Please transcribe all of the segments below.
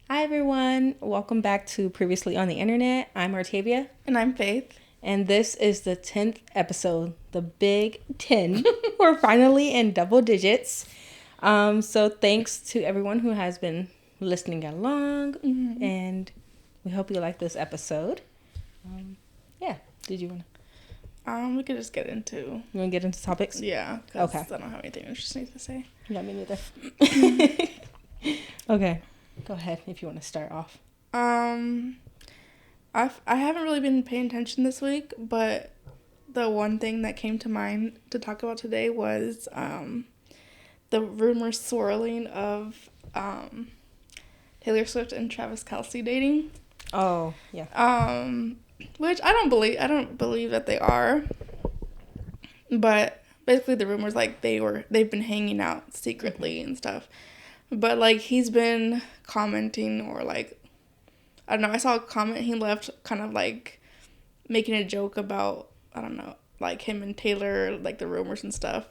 Hi, everyone. Welcome back to Previously on the Internet. I'm Artavia. And I'm Faith. And this is the 10th episode, the Big 10. We're finally in double digits. So thanks to everyone who has been listening along. Mm-hmm. And we hope you like this episode. Yeah. Did you want to? We could just get into... You want to get into topics? Yeah. Because okay. I don't have anything interesting to say. Yeah, me neither. Okay. Go ahead if you want to start off. I haven't really been paying attention this week, but the one thing that came to mind to talk about today was the rumor swirling of Taylor Swift and Travis Kelce dating. Oh, yeah. Which I don't believe that they are. But basically the rumors like they've been hanging out secretly and stuff. But like he's been commenting or like I don't know, I saw a comment he left kind of like making a joke about, I don't know, like him and Taylor, like the rumors and stuff.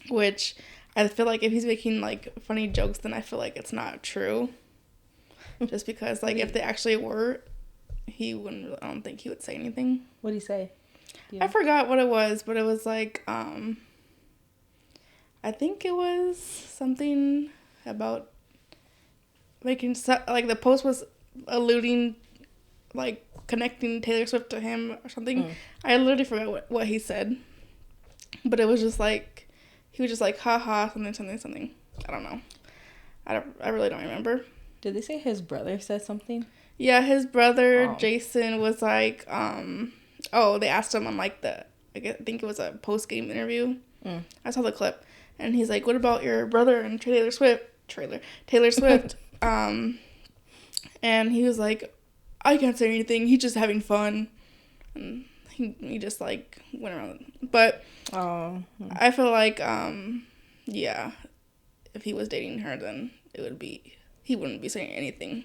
Which I feel like if he's making like funny jokes, then I feel like it's not true. Just because like if they actually were, I don't think he would say anything. What did he say? Yeah. I forgot what it was, but it was like, I think it was something about making, like the post was alluding, like connecting Taylor Swift to him or something. I literally forgot what he said, but it was just like, he was just like, haha, something. I don't know. I really don't remember. Did they say his brother said something? Yeah, his brother, Jason, was like, they asked him on like I think it was a post-game interview. I saw the clip. And he's like, what about your brother and Taylor Swift? And he was like, I can't say anything. He's just having fun. And he just like went around. But I feel like, yeah, if he was dating her, then he wouldn't be saying anything.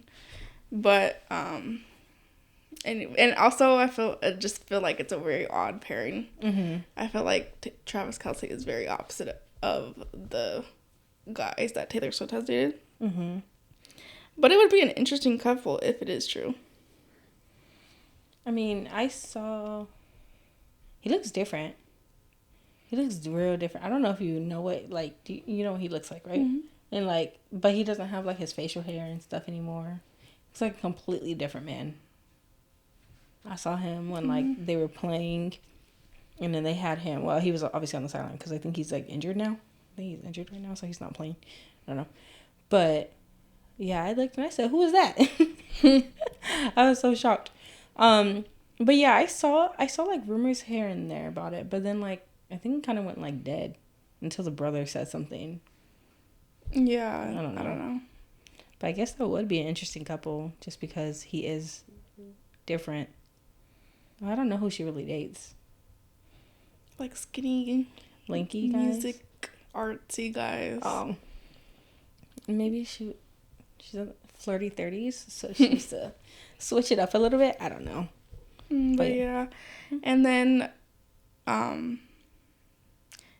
But, and also I just feel like it's a very odd pairing. Mm-hmm. I feel like Travis Kelce is very opposite of the guys that Taylor Swift has dated. Mm-hmm. But it would be an interesting couple if it is true. I mean, he looks different. He looks real different. I don't know if you know what, like, you know what he looks like, right? Mm-hmm. And like, but he doesn't have like his facial hair and stuff anymore. It's like a completely different man. I saw him when like they were playing, and then they had him. Well, he was obviously on the sideline because I think he's like injured now. I think he's injured right now, so he's not playing. I don't know, but yeah, I looked and I said, "Who is that?" I was so shocked. But yeah, I saw like rumors here and there about it, but then like I think it kind of went like dead until the brother said something. Yeah, I don't know. But I guess that would be an interesting couple just because he is different. I don't know who she really dates. Like skinny, lanky guys? Music, artsy guys. Oh. Maybe she's in flirty 30s, so she needs to switch it up a little bit. I don't know. But yeah. And then,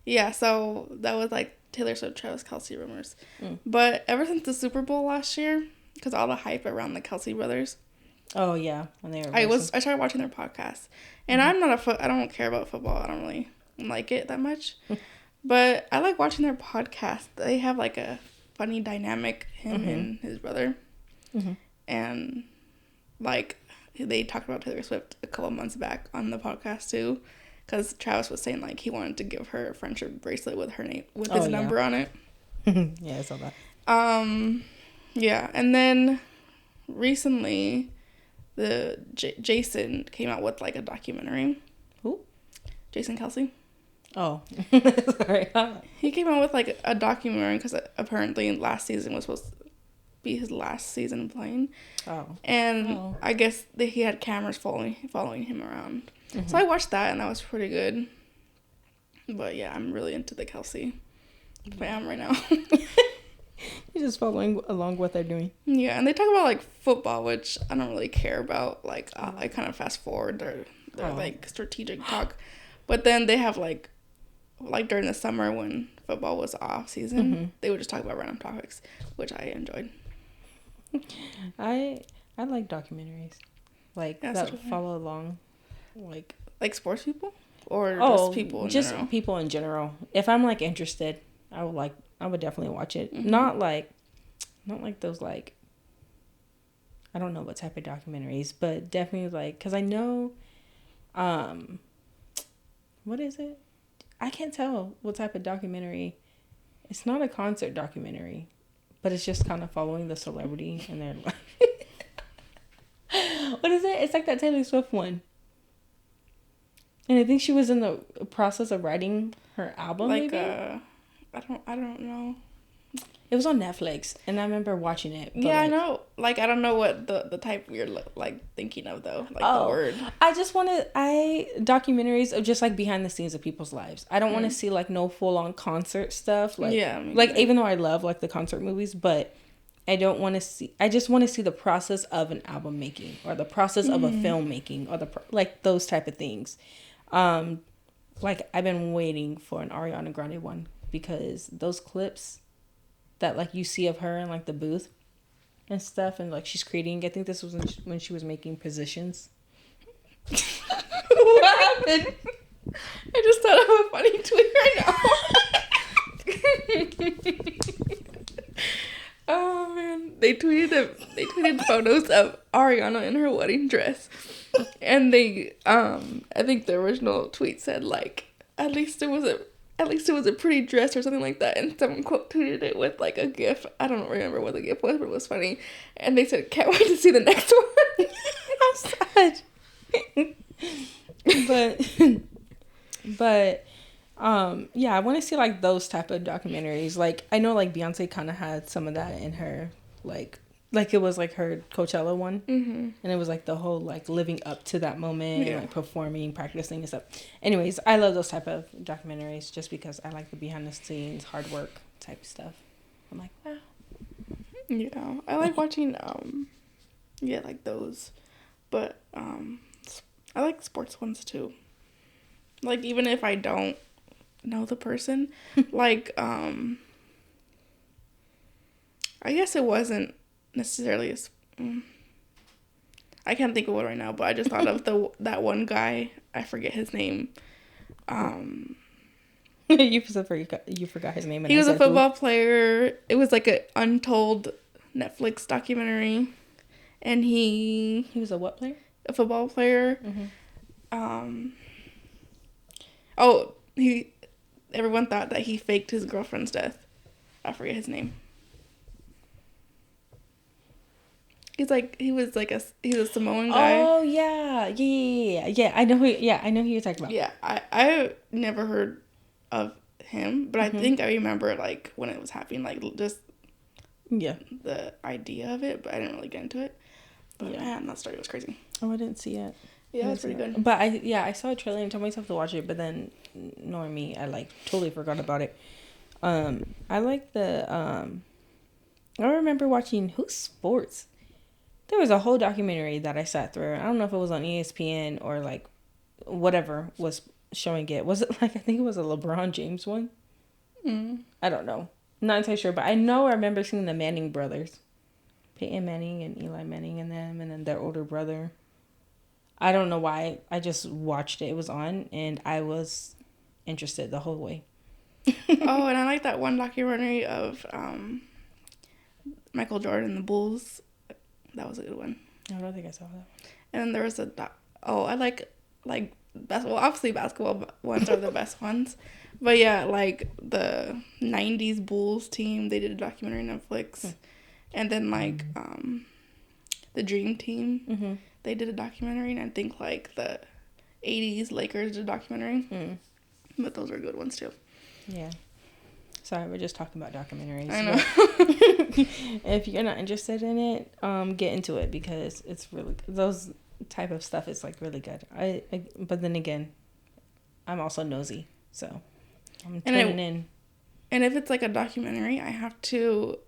yeah, so that was like Taylor Swift, Travis Kelce rumors. But ever since the Super Bowl last year, because all the hype around the Kelce brothers. Oh yeah, when they were. I started watching their podcast, and I don't care about football. I don't really like it that much, but I like watching their podcast. They have like a funny dynamic, him and his brother, and like they talked about Taylor Swift a couple months back on the podcast too. Because Travis was saying, like, he wanted to give her a friendship bracelet with her name, with his number on it. Yeah, I saw that. Yeah. And then recently, Jason came out with, like, a documentary. Who? Jason Kelce. Oh. Sorry. He came out with, like, a documentary because apparently last season was supposed to be his last season playing. Oh. And I guess he had cameras following him around. Mm-hmm. So I watched that, and that was pretty good. But yeah, I'm really into the Kelce fam right now. You're just following along what they're doing. Yeah, and they talk about, like, football, which I don't really care about. Like, I kind of fast forward their like, strategic talk. But then they have, like during the summer when football was off season, they would just talk about random topics, which I enjoyed. I like documentaries like that follow along, like sports people or just people in general. People in general. If I'm like interested, I would definitely watch it. Mm-hmm. Not like those like, I don't know what type of documentaries, but definitely like, because I know, what is it? I can't tell what type of documentary. It's not a concert documentary, but it's just kind of following the celebrity and their life. What is it? It's like that Taylor Swift one. And I think she was in the process of writing her album. Like, maybe? I don't know. It was on Netflix, and I remember watching it. Yeah, I know. Like, I don't know what the type you're like thinking of though. Like the word. I just want documentaries of just like behind the scenes of people's lives. I don't want to see like no full on concert stuff. Like, even though I love like the concert movies, but I don't want to see. I just want to see the process of an album making, or the process of a film making, or like those type of things. Like I've been waiting for an Ariana Grande one, because those clips that like you see of her in like the booth and stuff, and like she's creating. I think this was when she was making Positions. What happened? I just thought of a funny tweet right now. Oh man, they tweeted photos of Ariana in her wedding dress, and they I think the original tweet said like, at least it was a pretty dress or something like that, and someone quote tweeted it with like a gif. I don't remember what the gif was, but it was funny. And they said, "Can't wait to see the next one." How sad. but yeah, I want to see like those type of documentaries. Like I know like Beyonce kind of had some of that in her like it was like her Coachella one, and it was like the whole like living up to that moment, and, like performing, practicing and stuff. Anyways, I love those type of documentaries just because I like the behind the scenes hard work type stuff. I'm like, wow. Yeah, I like watching like those, but I like sports ones too. Like even if I don't know the person, like I guess it wasn't necessarily I can't think of it right now, but I just thought of that one guy. I forget his name. You forgot his name. And he was a football player. It was like an untold Netflix documentary, and he was a what player? A football player. Everyone thought that he faked his girlfriend's death. I forget his name. He's a Samoan guy. Oh yeah. I know who you're talking about. Yeah, I never heard of him, but I think I remember like when it was happening, like just the idea of it, but I didn't really get into it. But man, that story was crazy. Oh, I didn't see it. Yeah, it's pretty good. But I saw a trailer and told myself to watch it, but then knowing me, I like totally forgot about it. I like I remember watching Who's Sports. There was a whole documentary that I sat through. I don't know if it was on ESPN or like whatever was showing it. Was it like, I think it was a LeBron James one? I don't know. Not entirely sure, but I remember seeing the Manning brothers. Peyton Manning and Eli Manning and them, and then their older brother. I don't know why. I just watched it. It was on, and I was interested the whole way. Oh, and I like that one documentary of Michael Jordan and the Bulls. That was a good one. I don't think I saw that one. And then there was I like basketball. Obviously, basketball ones are the best ones. But yeah, like the 90s Bulls team, they did a documentary on Netflix. And then like the Dream Team, they did a documentary. And I think like the 80s Lakers did a documentary. But those are good ones too. Yeah. Sorry, we're just talking about documentaries. I know. If you're not interested in it, get into it, because it's really, those type of stuff is like really good. But then again, I'm also nosy, so I'm tuning in. And if it's like a documentary, I have to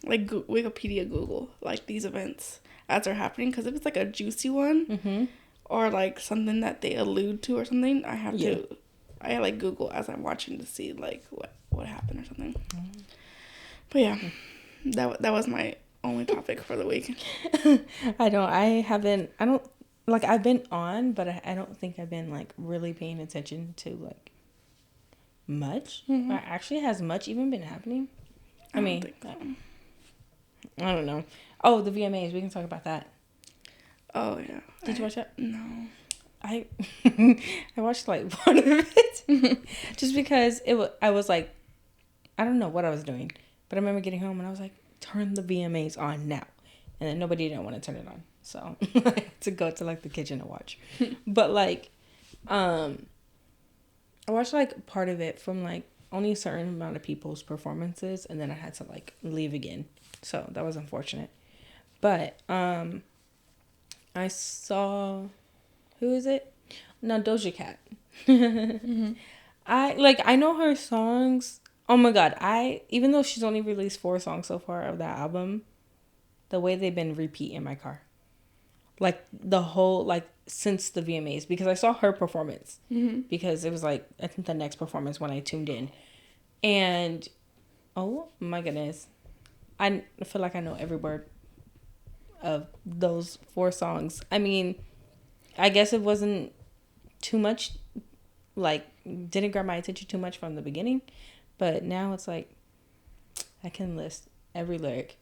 like Wikipedia Google like these events as they're happening, because if it's like a juicy one or like something that they allude to or something, I have to. I like Google as I'm watching to see like what happened or something. But yeah, That was my only topic for the week. I don't like, I've been on, but I don't think I've been like really paying attention to like much. Mm-hmm. Actually, has much even been happening? I mean, think so. I don't know. Oh, the VMAs. We can talk about that. Oh yeah. Did you watch that? No. I I watched like part of it just because I was like, I don't know what I was doing, but I remember getting home and I was like, turn the VMAs on now, and then nobody didn't want to turn it on, so I had to go to like the kitchen to watch. But like, I watched like part of it from like only a certain amount of people's performances, and then I had to like leave again, so that was unfortunate. But I saw, who is it? No, Doja Cat. Mm-hmm. I know her songs. Oh my god, even though she's only released 4 songs so far of that album, the way they've been repeating in my car. Like the whole, like since the VMAs, because I saw her performance. Mm-hmm. Because it was like, I think the next performance when I tuned in. And oh my goodness. I feel like I know every word of those 4 songs. I mean, I guess it wasn't too much, like, didn't grab my attention too much from the beginning, but now it's like I can list every lyric.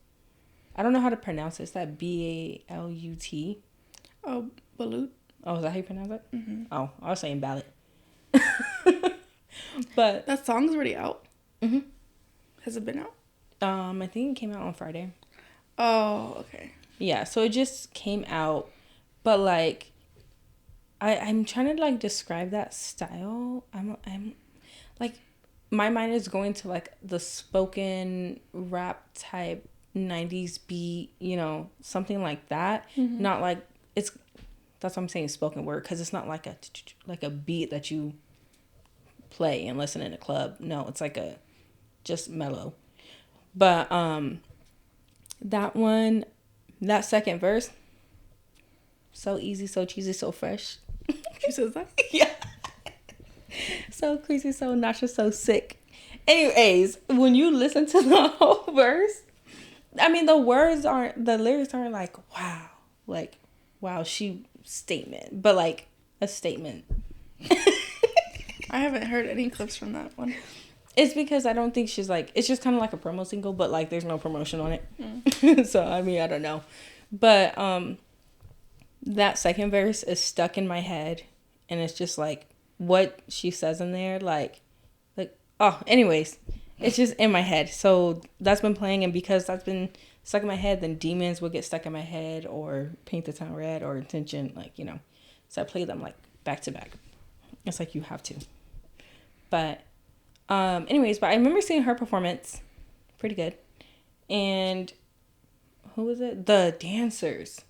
I don't know how to pronounce it. It's that Balut. Oh, Balut. Oh, is that how you pronounce it? Mm-hmm. Oh, I was saying ballot. But that song's already out. Mm-hmm. Has it been out? I think it came out on Friday. Oh, okay. Yeah, so it just came out, but like, I'm trying to like describe that style. I'm like, my mind is going to like the spoken rap type 90s beat, something like that. Mm-hmm. Not like that's what I'm saying, spoken word, because it's not like a beat that you play and listen in a club. No, it's like just mellow. But that second verse, so easy, so cheesy, so fresh. She says that? Yeah. So crazy, so nauseous, so sick. Anyways, when you listen to the whole verse, I mean, the lyrics aren't like, wow, she statement, but like a statement. I haven't heard any clips from that one. It's because I don't think she's like, it's just kind of like a promo single, but like there's no promotion on it. So, I mean, I don't know. But that second verse is stuck in my head, and it's just like what she says in there, like oh, anyways, it's just in my head. So that's been playing, and because that's been stuck in my head, then Demons will get stuck in my head, or Paint the Town Red, or Intention, so I play them like back to back. It's like you have to. But anyways, but I remember seeing her performance, pretty good. And who was it? The dancers.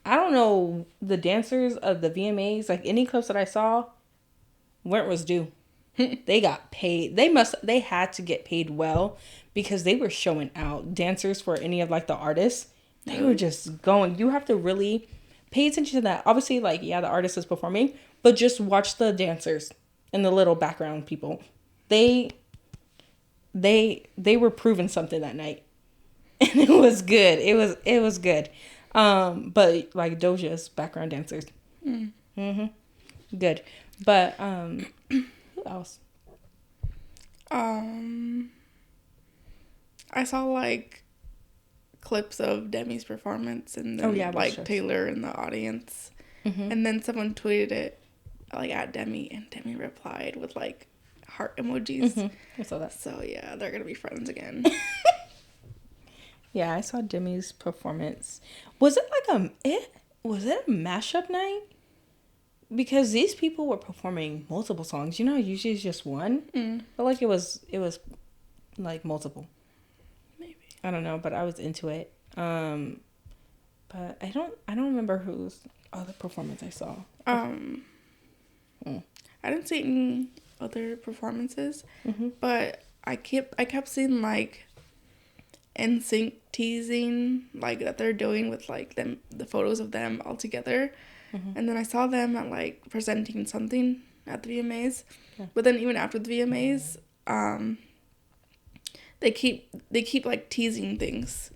I don't know, the dancers of the VMAs, like any clips that I saw, rent was due. They got paid. They had to get paid well, because they were showing out. Dancers for any of like the artists, they were just going. You have to really pay attention to that. Obviously, like, yeah, the artist is performing, but just watch the dancers and the little background people. They were proving something that night. And it was good. It was good. But like Doja's background dancers. Mm-hmm. Good. But who else? I saw like clips of Demi's performance, and then like Taylor in the audience. Mm-hmm. And then someone tweeted it like at Demi, and Demi replied with like heart emojis. Mm-hmm. I saw that. So yeah, they're gonna be friends again. Yeah, I saw Demi's performance. Was it like was it a mashup night? Because these people were performing multiple songs. Usually it's just one. But like it was like multiple. Maybe. I don't know, but I was into it. But I don't remember whose other performance I saw. I didn't see any other performances, but I kept seeing like NSYNC teasing like that they're doing with like the photos of them all together. And then I saw them at like presenting something at the VMAs. Yeah. But then even after the VMAs, they keep like teasing things,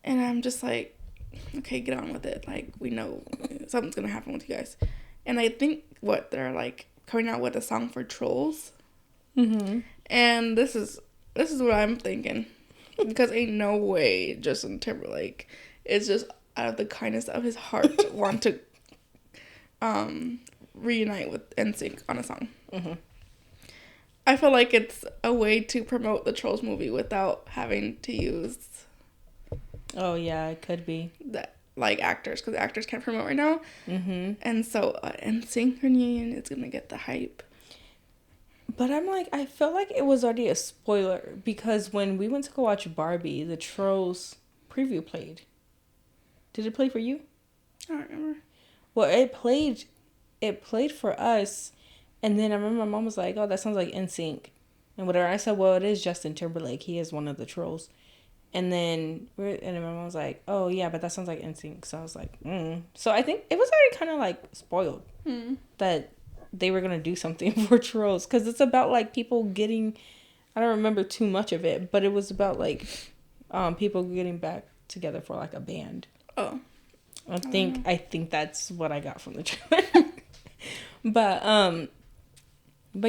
and I'm just like, okay, get on with it. Like, we know something's gonna happen with you guys. And I think they're like coming out with a song for Trolls. Mm-hmm. And this is what I'm thinking, because ain't no way Justin Timberlake is just out of the kindness of his heart want to reunite with NSYNC on a song. Mm-hmm. I feel like it's a way to promote the Trolls movie without having to use. Oh yeah, it could be that, like, actors, because actors can't promote right now. Mm-hmm. And so NSYNC reunion is gonna get the hype. But I'm like, I felt like it was already a spoiler, because when we went to go watch Barbie, the Trolls preview played. Did it play for you? I don't remember. Well, it played for us, and then I remember my mom was like, "Oh, that sounds like NSYNC," and whatever. I said, "Well, it is Justin Timberlake. He is one of the Trolls." And then my mom was like, "Oh yeah, but that sounds like NSYNC." So I was like, So I think it was already kind of like spoiled that they were gonna do something for Trolls, because it's about like people getting. I don't remember too much of it, but it was about like people getting back together for like a band. Oh, I think that's what I got from the trailer. but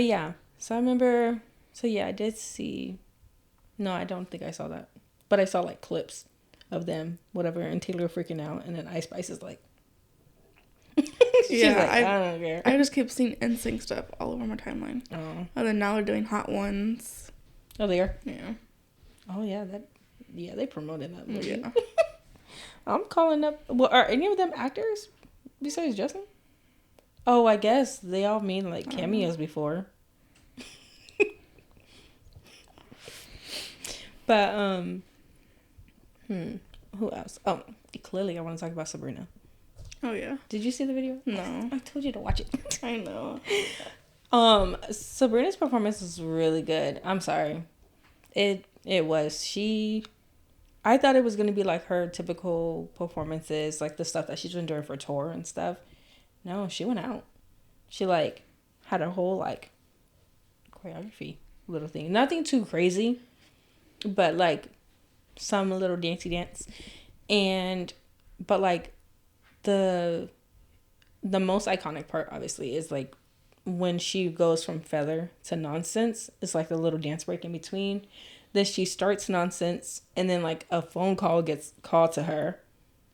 yeah. So I remember. So yeah, I did see. No, I don't think I saw that. But I saw, like, clips of them, whatever, and Taylor freaking out, and then Ice Spice is like... She's like, I don't care. I just keep seeing NSYNC stuff all over my timeline. Oh. And then now they're doing Hot Ones. Oh, they are? Yeah. Oh, yeah, they promoted that movie. Yeah. I'm calling up... Well, are any of them actors besides Justin? Oh, I guess they all mean, like, cameos before. But, who else? Oh, clearly I want to talk about Sabrina. Oh, yeah. Did you see the video? No. I told you to watch it. I know. Sabrina's performance was really good. I'm sorry. It was. I thought it was going to be like her typical performances, like the stuff that she's been doing for tour and stuff. No, she went out. She, like, had a whole, like, choreography little thing. Nothing too crazy, but, like, some little dancey dance. But like the most iconic part obviously is like when she goes from Feather to Nonsense. It's like a little dance break in between. Then she starts Nonsense, and then like a phone call gets called to her,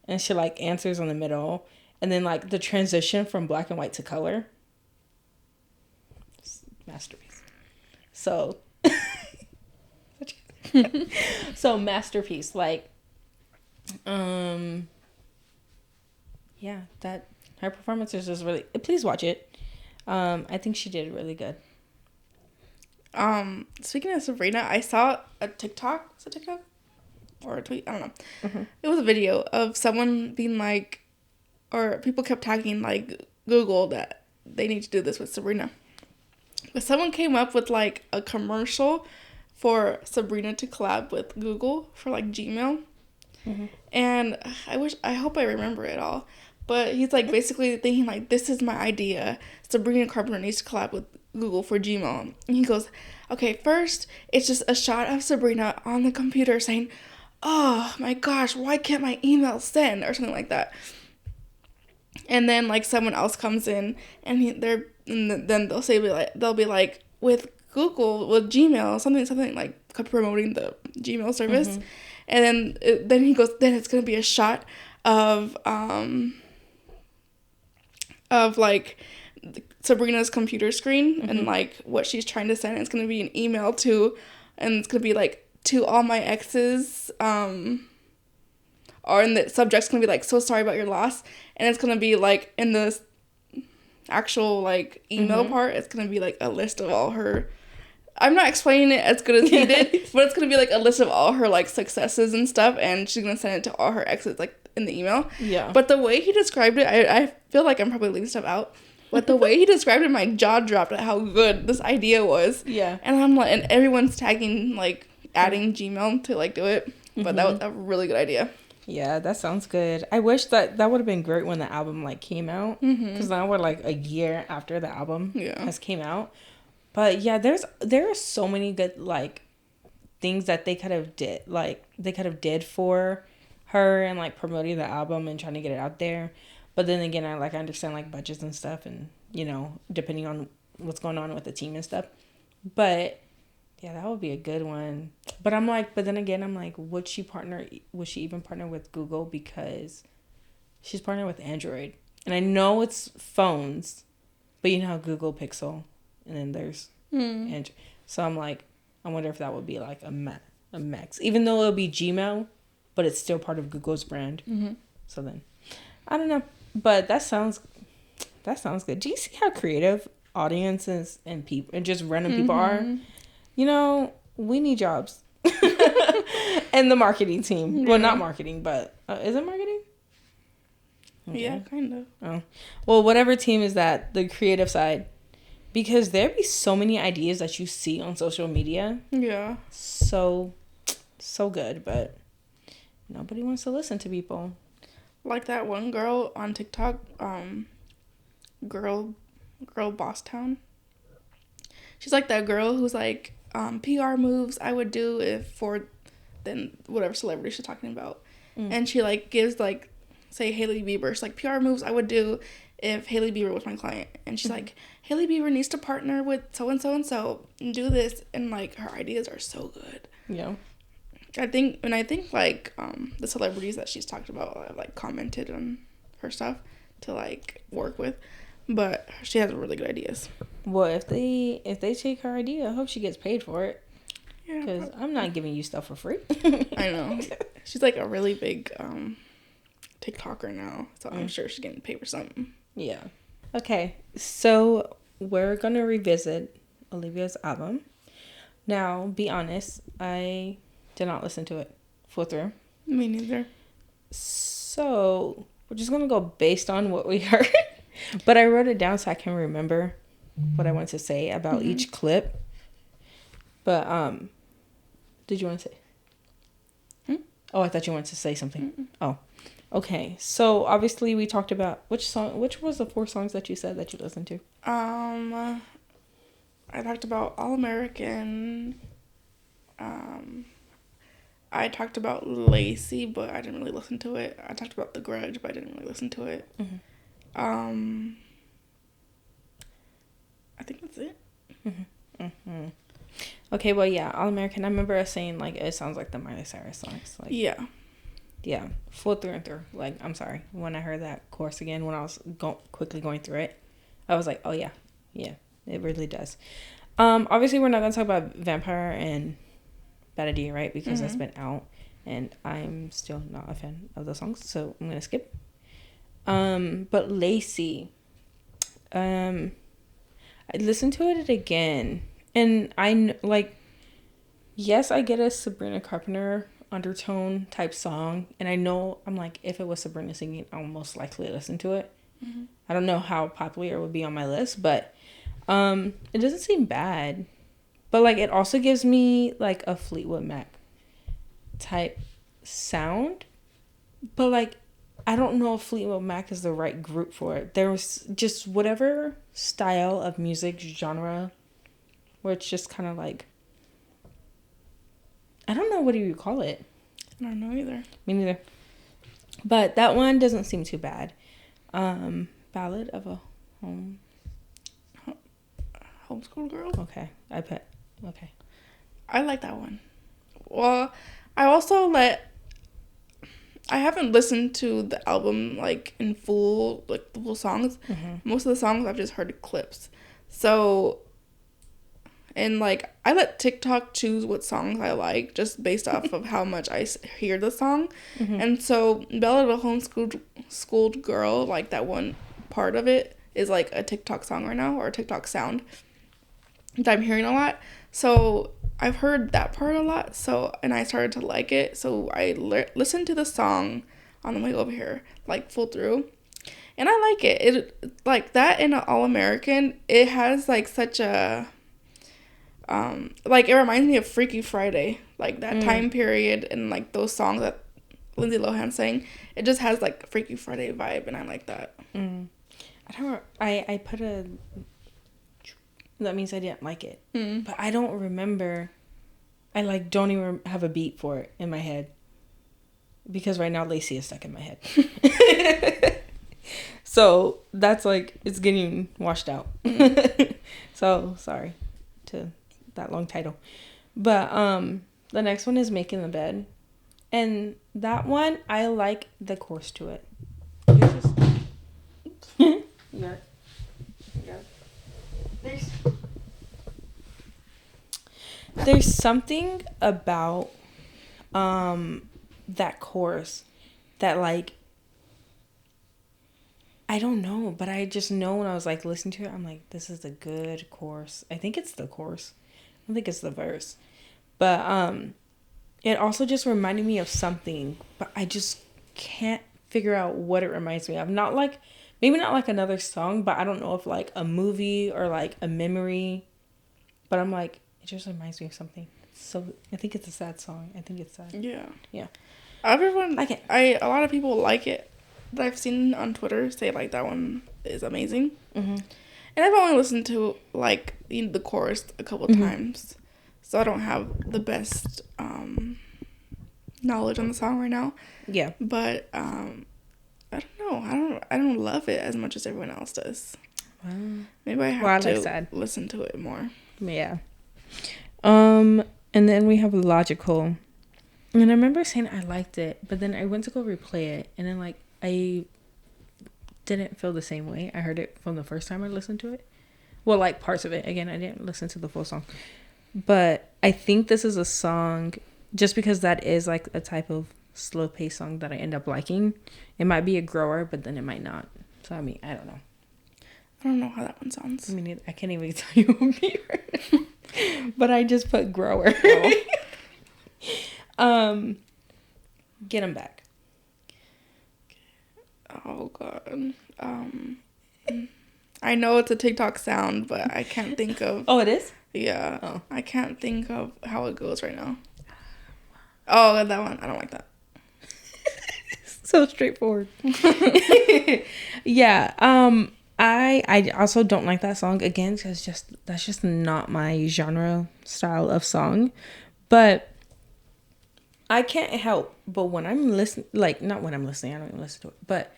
and she like answers in the middle, and then like the transition from black and white to color. Masterpiece. So so masterpiece, like, yeah, that her performance is just really. Please watch it. I think she did really good. Speaking of Sabrina, I saw a TikTok. Was it TikTok or a tweet? I don't know. Mm-hmm. It was a video of someone being like, or people kept tagging like Google that they need to do this with Sabrina. But someone came up with like a commercial for Sabrina to collab with Google for like Gmail. Mm-hmm. And I hope I remember it all. But he's like basically thinking like, this is my idea. Sabrina Carpenter needs to collab with Google for Gmail. And he goes, okay, first it's just a shot of Sabrina on the computer saying, oh my gosh, why can't my email send, or something like that. And then like someone else comes in and then they'll be like with Google, with Gmail, something like promoting the Gmail service. Mm-hmm. And then he goes, then it's gonna be a shot of like Sabrina's computer screen. Mm-hmm. And like what she's trying to send. It's gonna be an email to, and it's gonna be like, to all my exes, or in the subject's gonna be like, so sorry about your loss. And it's gonna be like in the actual like email mm-hmm. part, it's gonna be like a list of all her, I'm not explaining it as good as he did, but it's gonna be like a list of all her like successes and stuff, and she's gonna send it to all her exes like in the email. Yeah. But the way he described it, I feel like I'm probably leaving stuff out, but the way he described it, my jaw dropped at how good this idea was. Yeah. And I'm like, and everyone's tagging like adding Gmail to like do it, but mm-hmm. that was a really good idea. Yeah, that sounds good. I wish that would have been great when the album like came out, because now we're like a year after the album has came out. But yeah, there are so many good like things that they could have did for her and like promoting the album and trying to get it out there. But then again, I understand like budgets and stuff, and depending on what's going on with the team and stuff. But yeah, that would be a good one. But then again, I'm like, would she even partner with Google, because she's partnered with Android, and I know it's phones, but you know how Google Pixel, and then there's Android. So I'm like, I wonder if that would be like a max, even though it'll be Gmail, but it's still part of Google's brand. Mm-hmm. So then, I don't know, but that sounds good. Do you see how creative audiences and people and just random people are? We need jobs. And the marketing team. Yeah. Well, not marketing, but is it marketing? Okay. Yeah, kind of. Oh, well, whatever team is that, the creative side, because there be so many ideas that you see on social media. Yeah. So good, but nobody wants to listen to people. Like that one girl on TikTok, girl Boss Town. She's like that girl who's like, PR moves I would do if for then whatever celebrity she's talking about. And she like gives like, say Hailey Bieber, she's like, PR moves I would do if Hailey Bieber was my client. And she's like, Hailey Bieber needs to partner with so and so and so and do this, and like her ideas are so good. Yeah. I think like the celebrities that she's talked about have like commented on her stuff to like work with, but she has really good ideas. Well, if they take her idea, I hope she gets paid for it. Yeah, because I'm not giving you stuff for free. I know. She's like a really big TikToker now, so I'm sure she's getting paid for something. Yeah. Okay, so we're gonna revisit Olivia's album. Now, be honest, I did not listen to it full through. Me neither. So we're just gonna go based on what we heard. But I wrote it down so I can remember what I want to say about each clip. But did you want to say? Oh, I thought you wanted to say something. Oh, okay. So obviously we talked about which was the 4 songs that you said that you listened to? I talked about All American. I talked about Lacey, but I didn't really listen to it. I talked about The Grudge, but I didn't really listen to it. I think that's it. Okay, well, yeah, All American. I remember us saying, like, it sounds like the Miley Cyrus songs. Like, yeah, full through and through. Like, I'm sorry. When I heard that chorus again, when I was quickly going through it, I was like, oh, yeah, it really does. Obviously, we're not going to talk about Vampire and Bad Idea, right? Because that's been out, and I'm still not a fan of those songs, so I'm going to skip. But Lacey, I listened to it again, and yes, I get a Sabrina Carpenter undertone type song, and I know, I'm like, if it was Sabrina singing, I'll most likely listen to it. I don't know how popular it would be on my list, but it doesn't seem bad. But like, it also gives me like a Fleetwood Mac type sound, but like, I don't know if Fleetwood Mac is the right group for it. There was just whatever style of music genre where it's just kind of like, I don't know, what do you call it? I don't know either. Me neither. But that one doesn't seem too bad. Ballad of a Homeschool Girl? Okay. Okay. I like that one. Well, I haven't listened to the album, like, in full, like, the full songs. Most of the songs I've just heard clips. So, and, like, I let TikTok choose what songs I like, just based off of how much I hear the song. And so, Ballad of a Homeschooled Girl, like, that one part of it is, like, a TikTok song right now, or a TikTok sound that I'm hearing a lot. So I've heard that part a lot, and I started to like it, so I listened to the song on the way over here, like, full through, and I like it. It, like, that in All American, it has, like, such a, like, it reminds me of Freaky Friday, like, that time period, and, like, those songs that Lindsay Lohan sang, it just has, like, a Freaky Friday vibe, and I like that. I put a... That means I didn't like it. But I don't remember I like don't even have a beat for it in my head. Because right now Lacey is stuck in my head. So that's like, it's getting washed out. So sorry to that long title. But the next one is Making the Bed. And that one, I like the chorus to it. Yeah. There's something about that chorus that, like, I don't know, but I just know when I was like listening to it, I'm like, this is a good chorus. I think it's the chorus. I don't think it's the verse. But it also just reminded me of something, but I just can't figure out what it reminds me of. Not like, maybe not like another song, but I don't know if like a movie or like a memory. But I'm like, it just reminds me of something. So I think it's a sad song. I think it's sad. Yeah. Yeah. Everyone, a lot of people like it that I've seen on Twitter say like that one is amazing. Mm-hmm. And I've only listened to like the chorus a couple times, so I don't have the best knowledge on the song right now. Yeah. But I don't know. I don't love it as much as everyone else does. Maybe I have to listen to it more. Yeah. And then we have Logical. And I remember saying I liked it, but then I went to go replay it, and then like I didn't feel the same way. I heard it from the first time I listened to it. Well, like parts of it. Again, I didn't listen to the full song. But I think this is a song, just because that is like a type of slow paced song that I end up liking. It might be a grower, but then it might not. So I mean, I don't know. I don't know how that one sounds. I mean, I can't even tell you what beat right. But I just put grower. Get him back. Oh god. I know it's a TikTok sound, but I can't think of. Oh, it is? Yeah. Oh. I can't think of how it goes right now. Oh, that one. I don't like that. So straightforward. Yeah. I also don't like that song again, because that's just not my genre style of song. But I can't help but when I'm listening, like, not when I'm listening, I don't even listen to it, but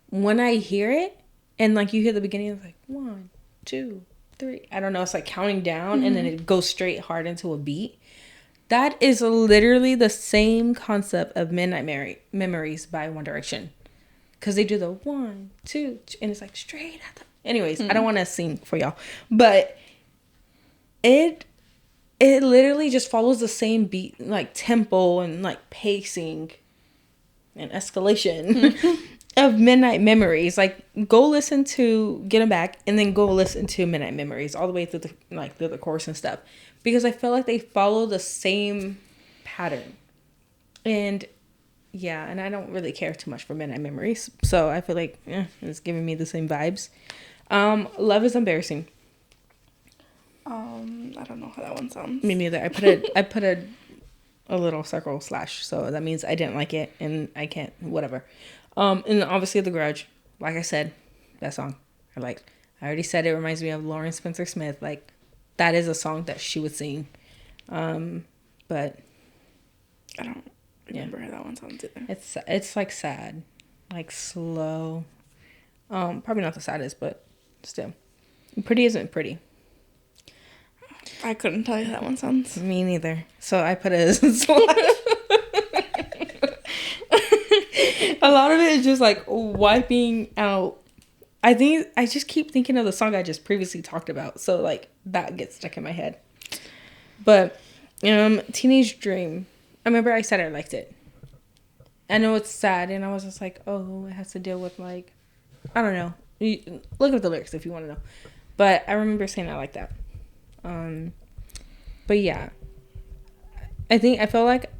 when I hear it, and like you hear the beginning, it's like 1, 2, 3, I don't know, it's like counting down, and then it goes straight hard into a beat. That is literally the same concept of Midnight Memories by One Direction, because they do the 1, 2, and it's like straight at the. Anyways, I don't want to sing for y'all, but it literally just follows the same beat, like tempo and like pacing and escalation of Midnight Memories. Like, go listen to Get 'Em Back and then go listen to Midnight Memories all the way through the chorus and stuff, because I feel like they follow the same pattern. And yeah, and I don't really care too much for Midnight Memories, so I feel like it's giving me the same vibes. Love is Embarrassing. I don't know how that one sounds. Me neither. I put a little circle / so that means I didn't like it and I can't, whatever. And obviously The Grudge, like I said, that song I already said, it reminds me of Lauren Spencer Smith. Like, that is a song that she would sing. But I don't remember how that one sounds either. It's like sad, like slow. Probably not the saddest, but still. Pretty Isn't Pretty. I couldn't tell you how that one sounds. Me neither. So I put a slash. A lot of it is just like wiping out. I think I just keep thinking of the song I just previously talked about. So like that gets stuck in my head. But Teenage Dream. I remember I said I liked it. I know it's sad, and I was just like, oh, it has to deal with like, I don't know. Look at the lyrics if you want to know. But I remember saying I like that. But yeah, I feel like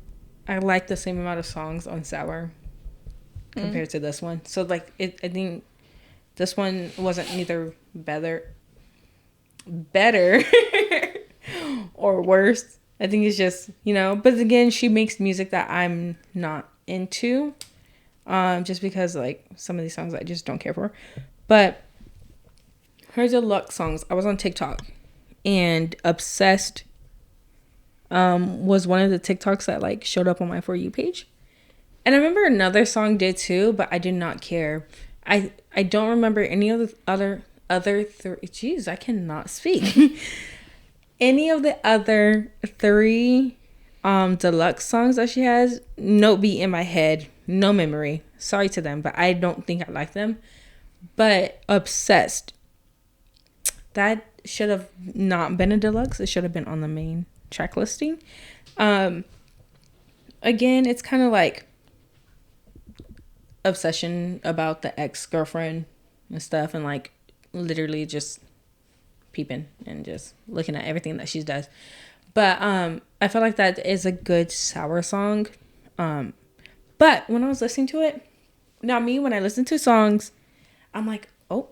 I like the same amount of songs on Sour compared to this one. So like I think this one wasn't neither better or worse. I think it's just, but again, she makes music that I'm not into, just because like some of these songs I just don't care for. But her deluxe songs, I was on TikTok and obsessed was one of the TikToks that like showed up on my For You page. And I remember another song did too, but I did not care. I don't remember any of the other three. Jeez, I cannot speak. Any of the other 3 deluxe songs that she has, no beat in my head, no memory. Sorry to them, but I don't think I like them. But Obsessed, that should have not been a deluxe. It should have been on the main track listing. Again, it's kind of like obsession about the ex-girlfriend and stuff, and like literally just peeping and just looking at everything that she does. But I feel like that is a good sour song. But when I was listening to it, now me, when I listen to songs, I'm like, oh,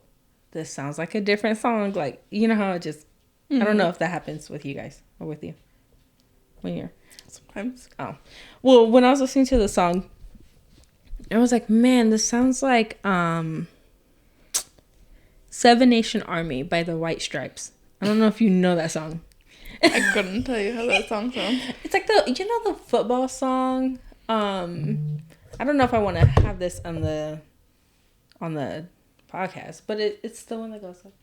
this sounds like a different song. Like, you know how it just, I don't know if that happens with you guys or with you when you're sometimes. Oh, well, when I was listening to the song, I was like, man, this sounds like Seven Nation Army by the White Stripes. I don't know if you know that song. I couldn't tell you how that song sounds. It's like the football song. I don't know if I want to have this on the podcast, but it's the one that goes like,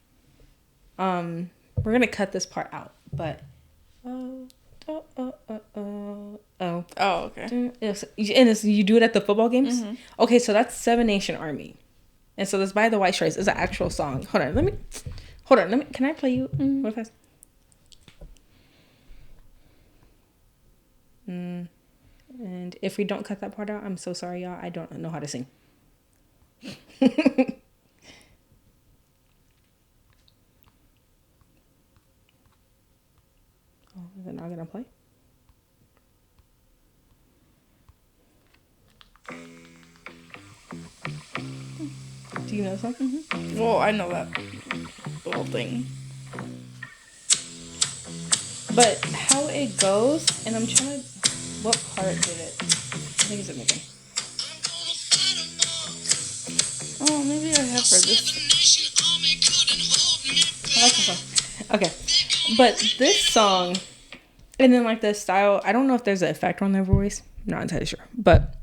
we're gonna cut this part out, but okay. And you do it at the football games. Mm-hmm. Okay, so that's Seven Nation Army, and so this by the White Stripes is an actual song. Hold on, let me. Can I play you? Real fast? And if we don't cut that part out, I'm so sorry, y'all. I don't know how to sing. Oh, is it not gonna play? Do you know the song? Mm-hmm. Well, I know that the whole thing. But how it goes, and I'm trying to... What part did it? I think it's in the beginning. Oh, maybe I have heard this. I like the song. Okay. But this song, and then like the style, I don't know if there's an effect on their voice. I'm not entirely sure. But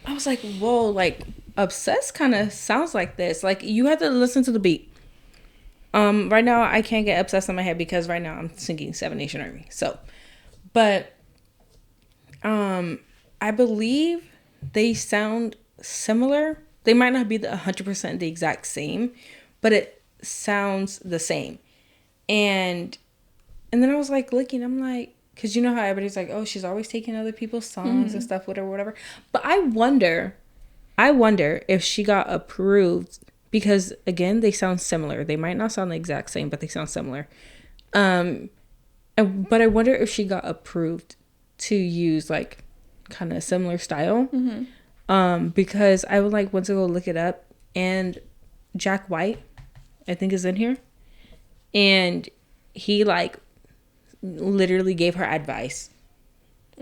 I was like, whoa, like Obsessed kind of sounds like this. Like you have to listen to the beat. Right now I can't get Obsessed in my head because right now I'm singing Seven Nation Army. So, but I believe they sound similar. They might not be 100% the exact same, but it sounds the same. And then I was like looking, I'm like, because you know how everybody's like, oh, she's always taking other people's songs and stuff, whatever. But I wonder if she got approved because, again, they sound similar. They might not sound the exact same, but they sound similar. But I wonder if she got approved to use like kind of similar style. Because I would like want to go look it up, and Jack White, I think, is in here, and he like literally gave her advice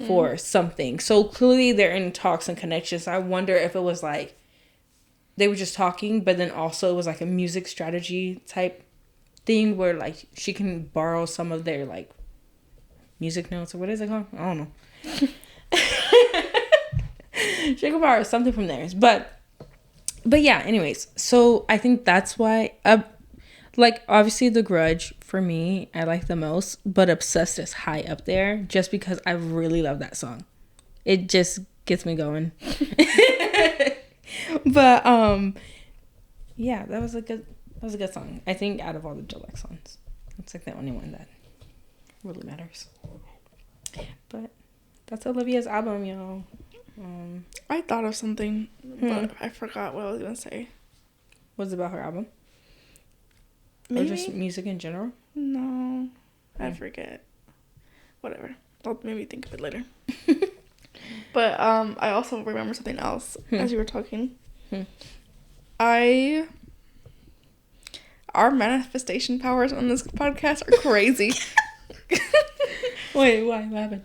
for something. So clearly they're in talks and connections. I wonder if it was like they were just talking, but then also it was like a music strategy type thing where like she can borrow some of their like music notes, or what is it called? I don't know. She can borrow something from theirs, but yeah, anyways, so I think that's why like obviously The Grudge for me I like the most, but Obsessed is high up there just because I really love that song. It just gets me going. But yeah, that was a good song. I think out of all the deluxe songs, it's like the only one that really matters. But that's Olivia's album, y'all. I thought of something, but I forgot what I was gonna say. Was it about her album? Maybe? Or just music in general? No, I forget. Whatever. I'll maybe think of it later. But I also remember something else as you were talking. Our manifestation powers on this podcast are crazy. Wait, why? What happened?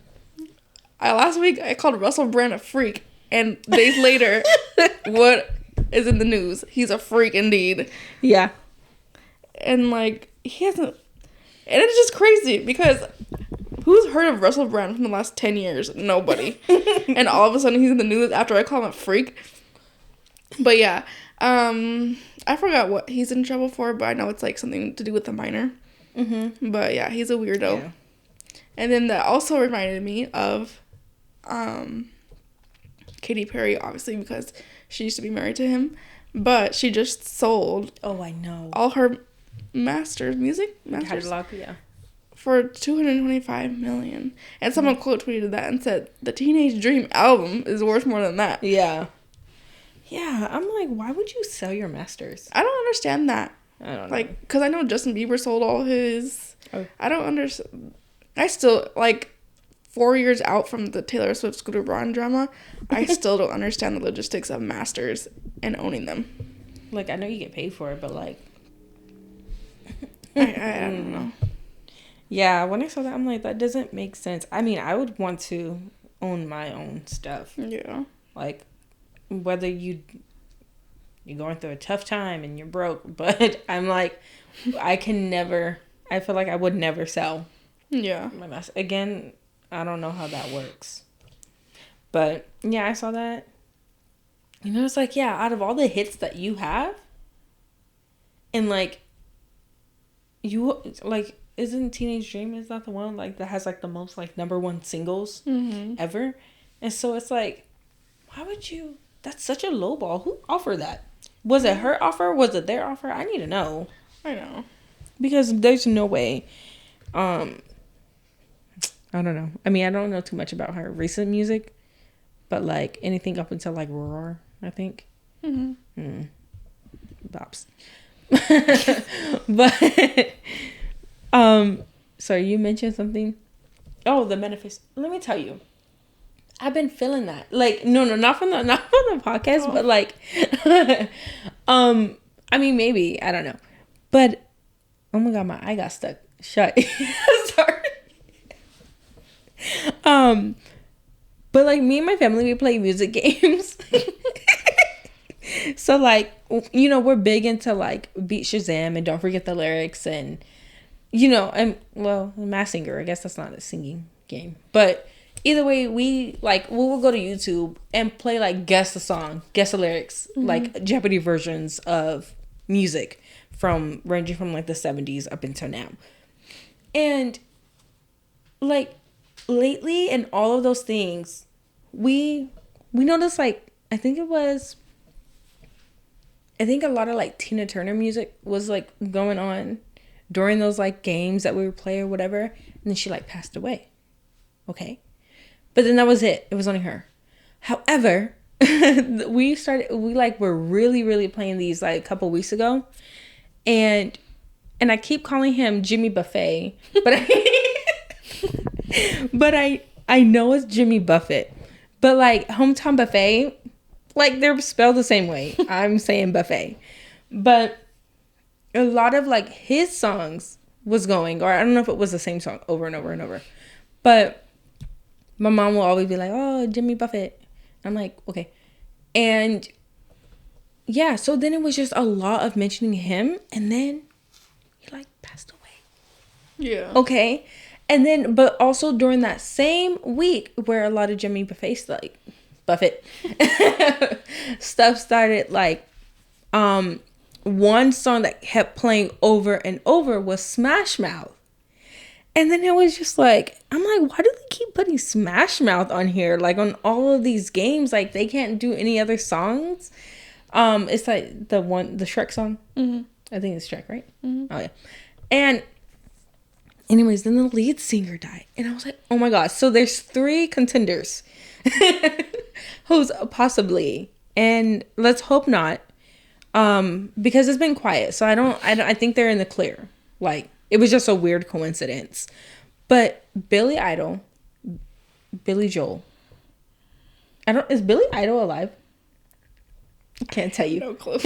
Last week I called Russell Brand a freak, and days later, what is in the news? He's a freak indeed. Yeah. And like he hasn't, and it's just crazy because who's heard of Russell Brand from the last 10 years? Nobody. And all of a sudden he's in the news after I call him a freak. But yeah, I forgot what he's in trouble for, but I know it's like something to do with a minor. Mm-hmm. But yeah, he's a weirdo. Yeah. And then that also reminded me of Katy Perry, obviously, because she used to be married to him. But she just sold. Oh, I know. All her music masters. Catalog, yeah. For $225 million. And someone quote tweeted that and said, the Teenage Dream album is worth more than that. Yeah. Yeah, I'm like, why would you sell your masters? I don't understand that. I don't know. Like, because I know Justin Bieber sold all his. Oh. I don't understand. I still, like, 4 years out from the Taylor Swift Scooter Braun drama, I still don't understand the logistics of masters and owning them. Like, I know you get paid for it, but, like... I don't know. Yeah, when I saw that, I'm like, that doesn't make sense. I mean, I would want to own my own stuff. Yeah. Like, whether you're going through a tough time and you're broke, but I'm like, I feel like I would never sell. Yeah. Again, I don't know how that works. But, yeah, I saw that. And I was like, yeah, out of all the hits that you have, and, like, isn't Teenage Dream, is that the one, like, that has, like, the most, like, #1 singles ever? And so it's like, why would you, that's such a lowball. Who offered that? Was it her offer? Was it their offer? I need to know. I know. Because there's no way. I don't know. I mean, I don't know too much about her recent music, but, like, anything up until, like, Roar, I think. Mm-hmm. Bops. But, sorry, you mentioned something. Oh, the manifest. Let me tell you, I've been feeling that. Like, no, not from the podcast, but, like, I mean, maybe, I don't know, but, oh my God, my eye got stuck shut. Sorry. But, like, me and my family, we play music games. So, like, you know, we're big into, like, Beat Shazam and Don't Forget the Lyrics and, you know, and, well, Masked Singer, I guess that's not a singing game. But either way, we will go to YouTube and play, like, guess the song, guess the lyrics, like, Jeopardy versions of music ranging from, like, the 70s up until now. And, like, lately in all of those things, we noticed, like, I think a lot of, like, Tina Turner music was, like, going on during those, like, games that we would play or whatever. And then she, like, passed away. Okay. But then that was it. It was only her. However, we were really, really playing these, like, a couple weeks ago. And I keep calling him Jimmy Buffet. But I know it's Jimmy Buffett. But, like, Hometown Buffet... Like, they're spelled the same way. I'm saying buffet. But a lot of, like, his songs was going, or I don't know if it was the same song over and over and over. But my mom will always be like, oh, Jimmy Buffett. I'm like, okay. And, yeah, so then it was just a lot of mentioning him. And then he, like, passed away. Yeah. Okay. And then, but also during that same week where a lot of Jimmy Buffett's, like, Buffett stuff started, like, one song that kept playing over and over was Smash Mouth. And then it was just like, I'm like, why do they keep putting Smash Mouth on here? Like, on all of these games, like, they can't do any other songs. It's like the Shrek song. Mm-hmm. I think it's Shrek, right? Mm-hmm. Oh, yeah. And anyways, then the lead singer died. And I was like, oh my gosh. So there's 3 contenders. Who's possibly, and let's hope not, because it's been quiet, so I think they're in the clear. Like, it was just a weird coincidence. But Billy Joel, is Billy Idol alive? I can't tell you. No clue.